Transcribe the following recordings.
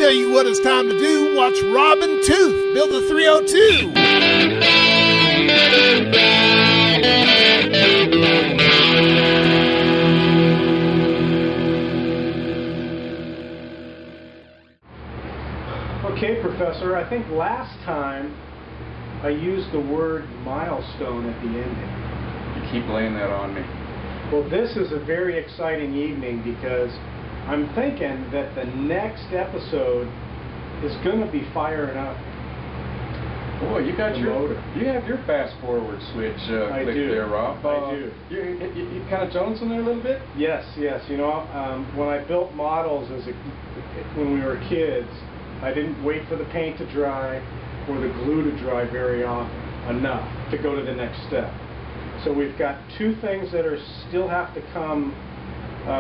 tell you what it's time to do. Watch Robin Tooth build a 302. Okay, Professor, I think last time I used the word milestone at the ending. You keep laying that on me. Well, this is a very exciting evening because I'm thinking that the next episode is going to be firing up. Boy, you got your motor. You have your fast forward switch clicked there, Rob. I do. You kind of jonesing there a little bit? Yes, yes. You know, when I built models when we were kids, I didn't wait for the paint to dry or the glue to dry very often enough to go to the next step. So we've got two things that still have to come.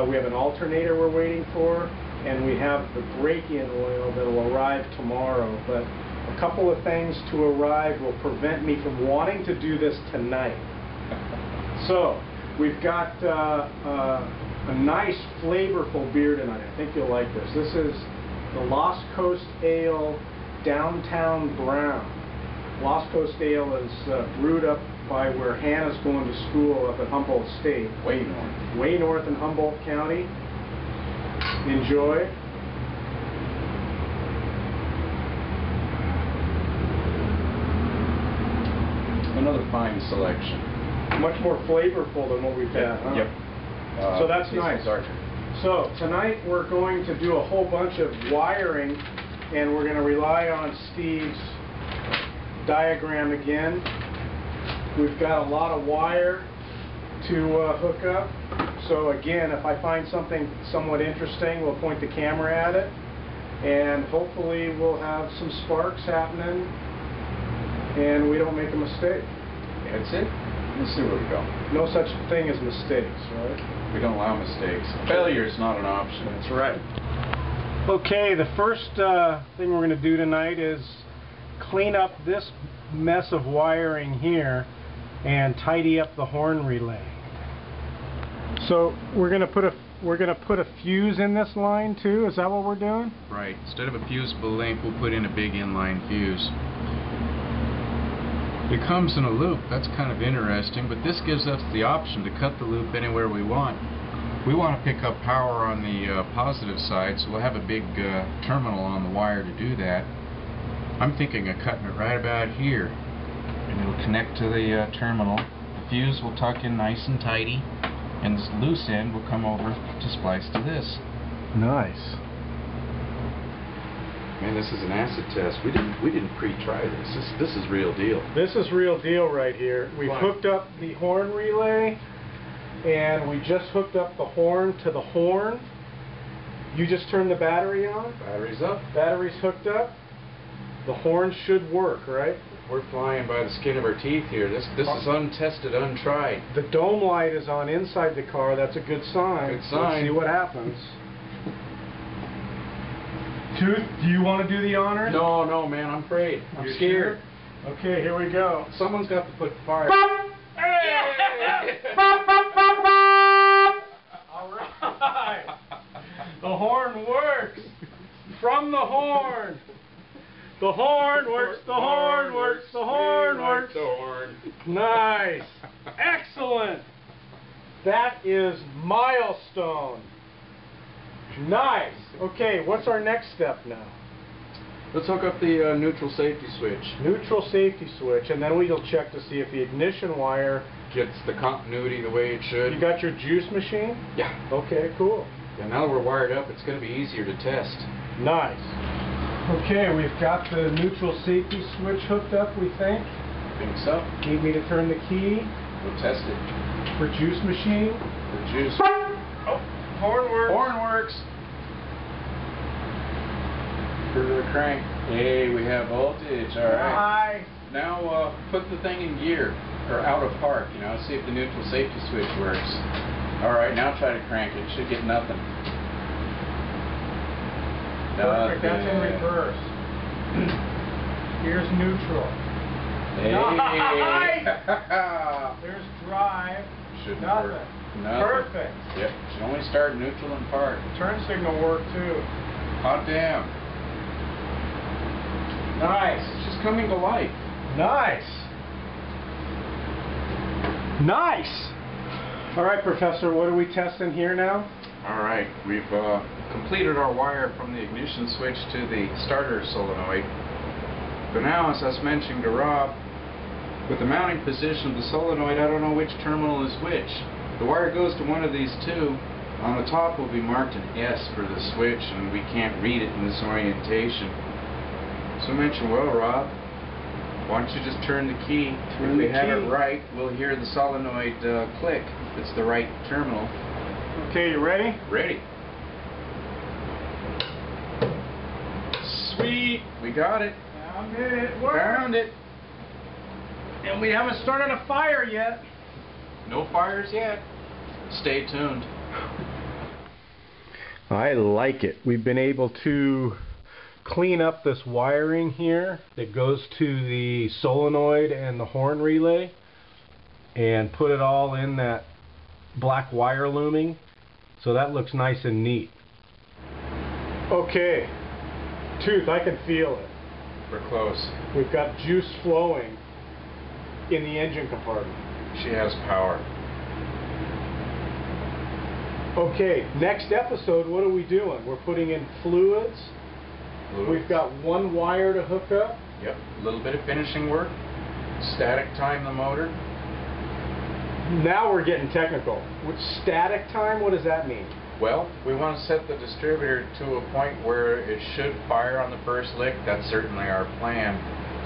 We have an alternator we're waiting for, and we have the break-in oil that will arrive tomorrow. But a couple of things to arrive will prevent me from wanting to do this tonight. So we've got a nice flavorful beer tonight. I think you'll like this. This is the Lost Coast Ale Downtown Brown. Lost Coast Ale is brewed up by where Hannah's going to school up at Humboldt State. Way north. Way north in Humboldt County. Enjoy. Another fine selection. Much more flavorful than what we've had, huh? Yep. So that's nice. So tonight we're going to do a whole bunch of wiring, and we're going to rely on Steve's diagram again. We've got a lot of wire to hook up. So again, if I find something somewhat interesting, we'll point the camera at it, and hopefully we'll have some sparks happening and we don't make a mistake. That's it. Let's see where we go. No such thing as mistakes, right? We don't allow mistakes. Failure is not an option. That's right. Okay, the first thing we're going to do tonight is clean up this mess of wiring here and tidy up the horn relay. So we're going to put a fuse in this line too. Is that what we're doing? Right. Instead of a fusible link, we'll put in a big inline fuse. It comes in a loop. That's kind of interesting, but this gives us the option to cut the loop anywhere we want. We want to pick up power on the positive side, so we'll have a big terminal on the wire to do that. I'm thinking of cutting it right about here, and it'll connect to the terminal. The fuse will tuck in nice and tidy, and this loose end will come over to splice to this. Nice. Man, this is an acid test. We didn't pre-try this. This is real deal. This is real deal right here. We've hooked up the horn relay, and we just hooked up the horn to the horn. You just turned the battery on. Battery's up. Battery's hooked up. The horn should work, right? We're flying by the skin of our teeth here. This is untested, untried. The dome light is on inside the car. That's a good sign. Good sign. Let's see what happens. Tooth, do you want to do the honors? No, no, man. I'm afraid. I'm scared. Sure? Okay, here we go. Someone's got to put fire. Hey! All right. The horn works. From the horn. The horn works. The horn works. The horn works. The horn. Nice. Excellent. That is milestone. Nice. Okay, what's our next step now? Let's hook up the neutral safety switch. Neutral safety switch, and then we'll check to see if the ignition wire gets the continuity the way it should. You got your juice machine? Yeah. Okay, cool. And now that we're wired up, it's going to be easier to test. Nice. Okay, we've got the neutral safety switch hooked up, we think. I think so. Need me to turn the key? We'll test it. For juice machine? For juice. Oh, horn works. Horn works. For the crank. Hey, we have voltage. All right. Nice. Now put the thing in gear, or out of park, you know, see if the neutral safety switch works. All right, now try to crank it. Should get nothing. Perfect, that's in reverse. Here's neutral. Hey. Nice. There's drive. Shouldn't nothing. work. Nothing. Perfect. Yep, should only start neutral and park. Turn signal worked too. Hot damn. Nice. It's just coming to life. Nice. Nice. All right, Professor, what are we testing here now? All right, we've completed our wire from the ignition switch to the starter solenoid. But now, as I was mentioning to Rob, with the mounting position of the solenoid, I don't know which terminal is which. The wire goes to one of these two. On the top will be marked an S for the switch, and we can't read it in this orientation. So I mentioned, well, Rob, why don't you just turn the key? If we have it right, we'll hear the solenoid click if it's the right terminal. Okay, you ready? Ready. Sweet. We got it. Found it. It worked. Found it. And we haven't started a fire yet. No fires yet. Stay tuned. I like it. We've been able to clean up this wiring here that goes to the solenoid and the horn relay and put it all in that black wire looming, so that looks nice and neat. Okay, Tooth, I can feel it. We're close. We've got juice flowing in the engine compartment. She has power. Okay, next episode, what are we doing? We're putting in fluids. We've got one wire to hook up. Yep, a little bit of finishing work. Static time the motor. Now we're getting technical. With static time, what does that mean? Well, we want to set the distributor to a point where it should fire on the first lick. That's certainly our plan.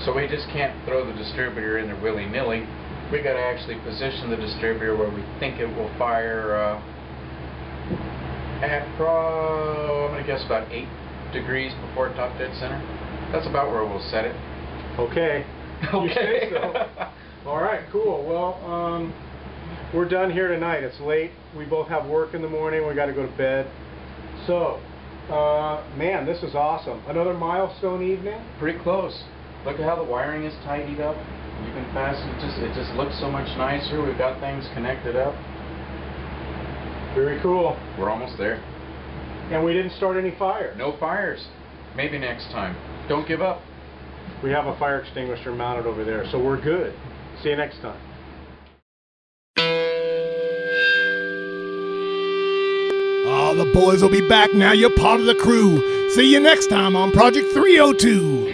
So we just can't throw the distributor in there willy-nilly. We got to actually position the distributor where we think it will fire at I'm going to guess about 8 degrees before top dead center. That's about where we'll set it. Okay. You say so. All right, cool. Well, we're done here tonight. It's late. We both have work in the morning. We got to go to bed. So, man, this is awesome. Another milestone evening. Pretty close. Look at how the wiring is tidied up. You can fasten it. It just looks so much nicer. We've got things connected up. Very cool. We're almost there. And we didn't start any fires. No fires. Maybe next time. Don't give up. We have a fire extinguisher mounted over there, so we're good. See you next time. Oh, the boys will be back now. You're part of the crew. See you next time on Project 302.